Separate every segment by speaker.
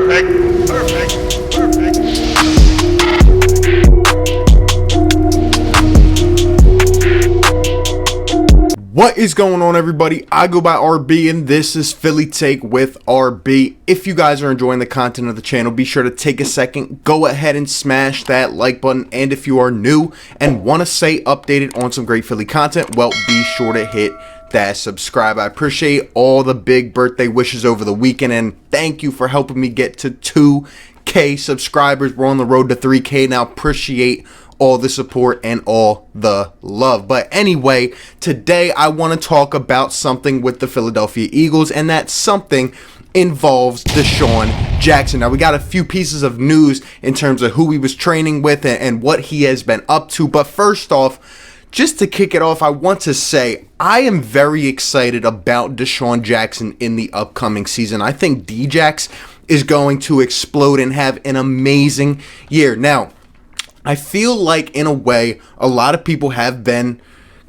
Speaker 1: Perfect. Perfect. Perfect.
Speaker 2: What is going on, everybody? I go by RB, and this is Philly Take with RB. If you guys are enjoying the content of the channel, be sure to take a second, go ahead and smash that like button. And if you are new and want to stay updated on some great Philly content, well, be sure to hit that subscribe. I appreciate all the big birthday wishes over the weekend, and thank you for helping me get to 2K subscribers. We're on the road to 3K now. Appreciate all the support and all the love. But anyway, today I want to talk about something with the Philadelphia Eagles, and that something involves DeSean Jackson. Now, we got a few pieces of news in terms of who he was training with and what he has been up to. But first off, just to kick it off, I want to say I am very excited about DeSean Jackson in the upcoming season. I think DJax is going to explode and have an amazing year. Now, I feel like, in a way, a lot of people have been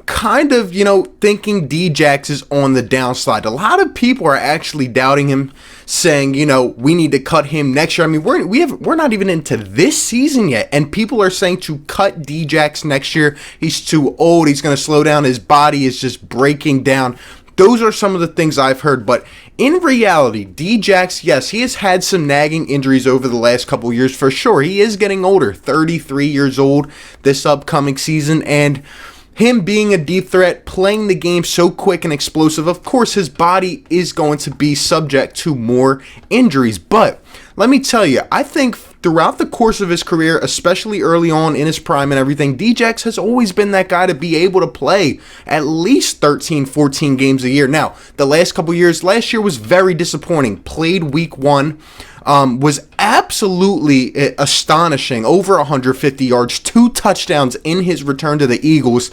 Speaker 2: kind of, thinking DJax is on the downslide. A lot of people are actually doubting him, saying, we need to cut him next year. I mean, we're not even into this season yet, and people are saying to cut DJax next year. He's too old. He's going to slow down. His body is just breaking down. Those are some of the things I've heard, but in reality, DJax, yes, he has had some nagging injuries over the last couple years for sure. He is getting older, 33 years old this upcoming season, and him being a deep threat, playing the game so quick and explosive, of course his body is going to be subject to more injuries. But let me tell you, I think throughout the course of his career, especially early on in his prime and everything, DJax has always been that guy to be able to play at least 13, 14 games a year. Now, the last couple years, last year was very disappointing. Played week 1. Was absolutely astonishing. Over 150 yards, 2 touchdowns in his return to the Eagles,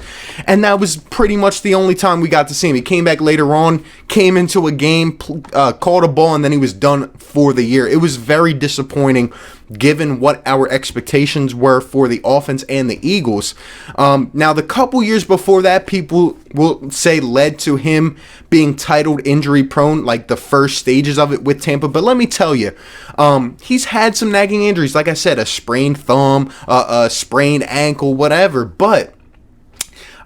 Speaker 2: and that was pretty much the only time we got to see him. He came back later on, came into a game, caught a ball, and then he was done for the year. It was very disappointing given what our expectations were for the offense and the Eagles. Now, the couple years before that, people will say led to him being titled injury prone, like the first stages of it with Tampa. But let me tell you, he's had some nagging injuries. Like I said, a sprained thumb, a sprained ankle, whatever. But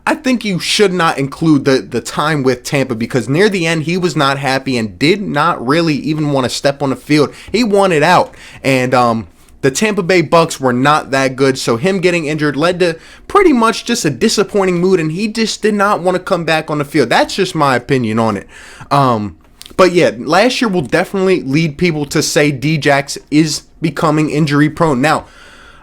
Speaker 2: I think you should not include the time with Tampa, because near the end he was not happy and did not really even want to step on the field. He wanted out, and the Tampa Bay Bucks were not that good, so him getting injured led to pretty much just a disappointing mood, and he just did not want to come back on the field. That's just my opinion on it. But yeah, last year will definitely lead people to say DJax is becoming injury prone. Now,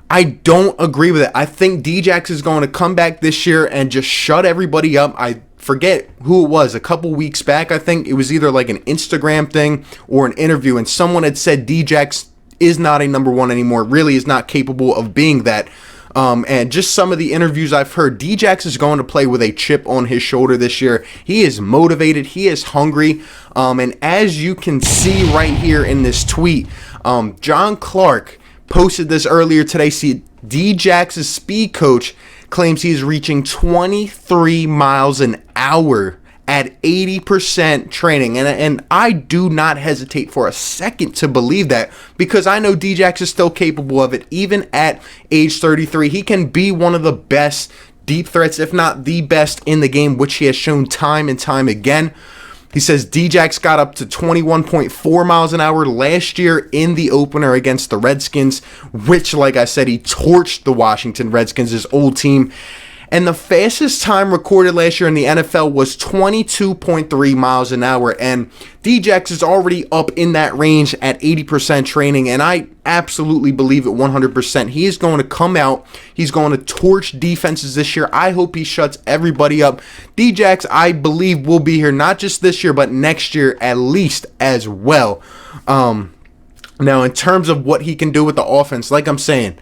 Speaker 2: I don't agree with it. I think DJax is going to come back this year and just shut everybody up. I forget who it was, a couple weeks back. I think it was either like an Instagram thing or an interview, and someone had said DJax is not a number one anymore, really is not capable of being that. And just some of the interviews I've heard, DJax is going to play with a chip on his shoulder this year. He is motivated. He is hungry. And as you can see right here in this tweet, John Clark posted this earlier today. See, DJax's speed coach claims he's reaching 23 miles an hour at 80% training, and I do not hesitate for a second to believe that, because I know DJax is still capable of it. Even at age 33, he can be one of the best deep threats, if not the best in the game, which he has shown time and time again. He says DJax got up to 21.4 miles an hour last year in the opener against the Redskins, which, like I said, he torched the Washington Redskins, his old team. And the fastest time recorded last year in the NFL was 22.3 miles an hour. And DJax is already up in that range at 80% training. And I absolutely believe it 100%. He is going to come out. He's going to torch defenses this year. I hope he shuts everybody up. DJax, I believe, will be here not just this year, but next year at least as well. Now, in terms of what he can do with the offense, like I'm saying,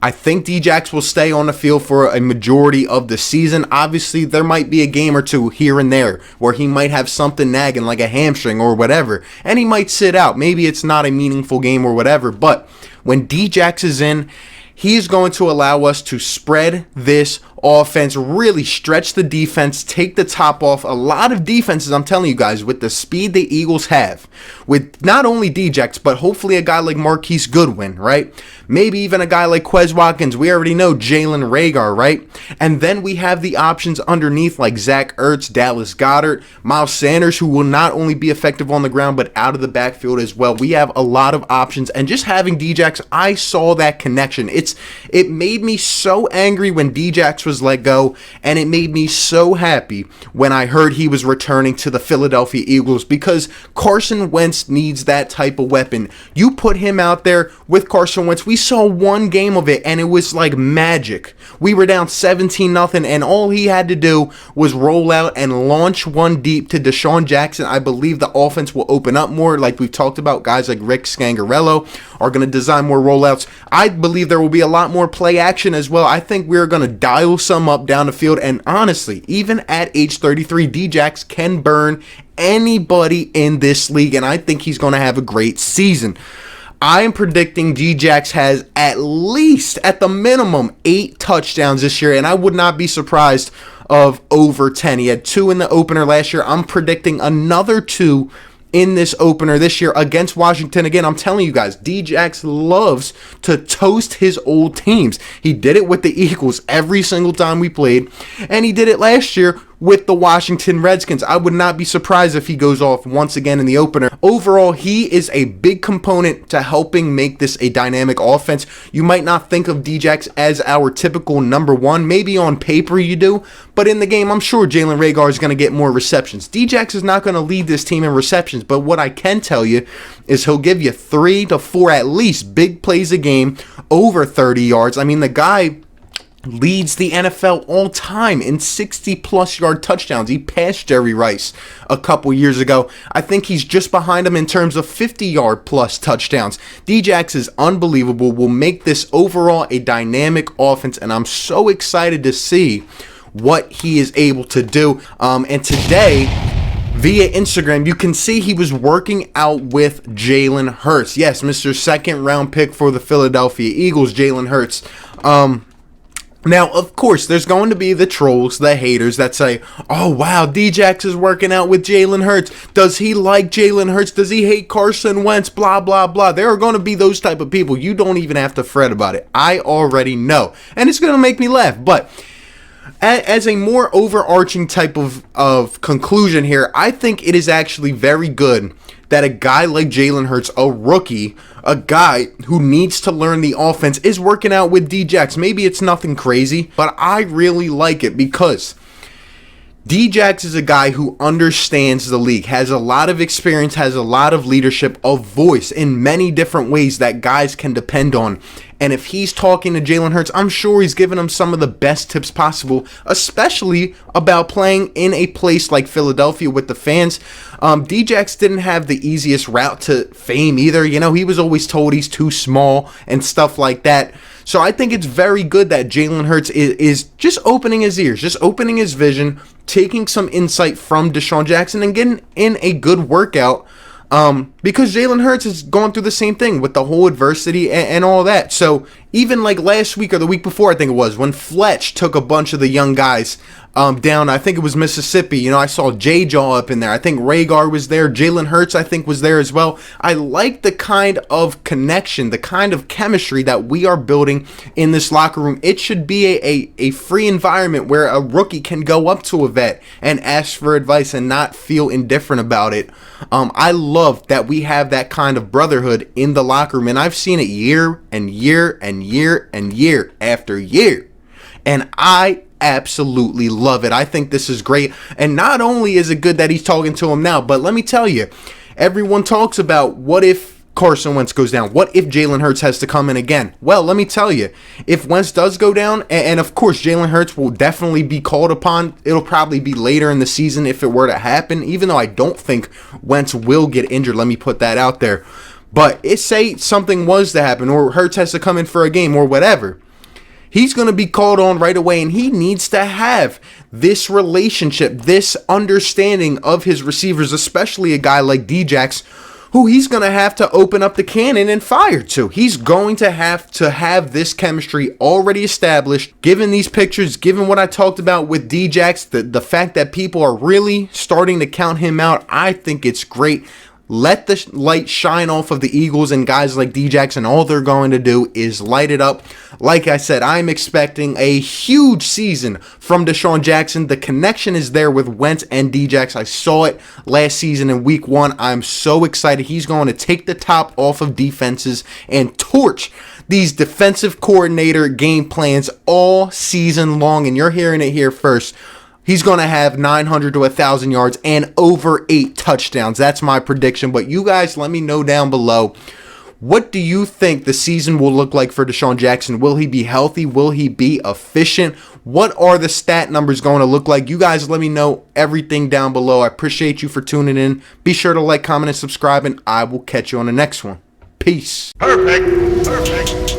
Speaker 2: I think DJax will stay on the field for a majority of the season. Obviously, there might be a game or two here and there where he might have something nagging, like a hamstring or whatever, and he might sit out. Maybe it's not a meaningful game or whatever, but when DJax is in, he's going to allow us to spread this offense, really stretch the defense, take the top off a lot of defenses. I'm telling you guys, with the speed the Eagles have, with not only Djax, but hopefully a guy like Marquise Goodwin, right? Maybe even a guy like Quez Watkins. We already know Jalen Reagor, right? And then we have the options underneath like Zach Ertz, Dallas Goedert, Miles Sanders, who will not only be effective on the ground, but out of the backfield as well. We have a lot of options. And just having Djax, I saw that connection. It made me so angry when Djax was let go, and it made me so happy when I heard he was returning to the Philadelphia Eagles, because Carson Wentz needs that type of weapon. You put him out there with Carson Wentz. We saw one game of it, and it was like magic. We were down 17-0, and all he had to do was roll out and launch one deep to DeSean Jackson. I believe the offense will open up more, like we've talked about. Guys like Rick Scangarello are going to design more rollouts. I believe there will be a lot more play action as well. I think we're going to dial some up down the field, and honestly, even at age 33, Djax can burn anybody in this league, and I think he's going to have a great season. I am predicting Djax has at least, at the minimum, 8 touchdowns this year, and I would not be surprised of over 10. He had 2 in the opener last year. I'm predicting another 2 in this opener this year against Washington. Again, I'm telling you guys, Djax loves to toast his old teams. He did it with the Eagles every single time we played, and he did it last year with the Washington Redskins. I would not be surprised if he goes off once again in the opener. Overall, he is a big component to helping make this a dynamic offense. You might not think of Djax as our typical number 1. Maybe on paper you do, but in the game, I'm sure Jalen Reagor is going to get more receptions. Djax is not going to lead this team in receptions, but what I can tell you is he'll give you 3 to 4 at least big plays a game, over 30 yards. I mean, the guy leads the NFL all time in 60-plus yard touchdowns. He passed Jerry Rice a couple years ago. I think he's just behind him in terms of 50-yard plus touchdowns. Djax is unbelievable, will make this overall a dynamic offense, and I'm so excited to see what he is able to do. And today, via Instagram, you can see he was working out with Jalen Hurts. Yes, Mr. Second round pick for the Philadelphia Eagles, Jalen Hurts. Now, of course, there's going to be the trolls, the haters that say, oh, wow, Djax is working out with Jalen Hurts. Does he like Jalen Hurts? Does he hate Carson Wentz? Blah, blah, blah. There are going to be those type of people. You don't even have to fret about it. I already know. And it's going to make me laugh. But as a more overarching type of conclusion here, I think it is actually very good that a guy like Jalen Hurts, a rookie, a guy who needs to learn the offense, is working out with Djax. Maybe it's nothing crazy, but I really like it because Djax is a guy who understands the league, has a lot of experience, has a lot of leadership, a voice in many different ways that guys can depend on. And if he's talking to Jalen Hurts, I'm sure he's giving him some of the best tips possible, especially about playing in a place like Philadelphia with the fans. Djax didn't have the easiest route to fame either. You know, he was always told he's too small and stuff like that. So I think it's very good that Jalen Hurts is just opening his ears, just opening his vision, taking some insight from DeSean Jackson and getting in a good workout. Because Jalen Hurts has gone through the same thing with the whole adversity and all that. So even like last week or the week before, I think it was, when Fletch took a bunch of the young guys down, I think it was Mississippi. You know, I saw J-Jaw up in there. I think Reagor was there. Jalen Hurts, I think, was there as well. I like the kind of connection, the kind of chemistry that we are building in this locker room. It should be a free environment where a rookie can go up to a vet and ask for advice and not feel indifferent about it. I love that we have that kind of brotherhood in the locker room, and I've seen it year and year and year and year after year, and I absolutely love it. I think this is great, and not only is it good that he's talking to him now, but let me tell you, everyone talks about what if Carson Wentz goes down? What if Jalen Hurts has to come in again? Well, let me tell you, if Wentz does go down, and of course Jalen Hurts will definitely be called upon, it'll probably be later in the season if it were to happen, even though I don't think Wentz will get injured. Let me put that out there. But say something was to happen, or Hurts has to come in for a game or whatever, he's going to be called on right away, and he needs to have this relationship, this understanding of his receivers, especially a guy like Djax, who he's going to have open up the cannon and fire to. He's going to have this chemistry already established. Given these pictures, given what I talked about with DJax, the fact that people are really starting to count him out, I think it's great. Let the light shine off of the Eagles and guys like Djax, and all they're going to do is light it up. Like I said, I'm expecting a huge season from DeSean Jackson. The connection is there with Wentz and DJax. I saw it last season in week 1. I'm so excited. He's going to take the top off of defenses and torch these defensive coordinator game plans all season long, and you're hearing it here first. He's going to have 900 to 1,000 yards and over 8 touchdowns. That's my prediction. But you guys, let me know down below. What do you think the season will look like for DeSean Jackson? Will he be healthy? Will he be efficient? What are the stat numbers going to look like? You guys let me know everything down below. I appreciate you for tuning in. Be sure to like, comment, and subscribe, and I will catch you on the next one. Peace.
Speaker 1: Perfect.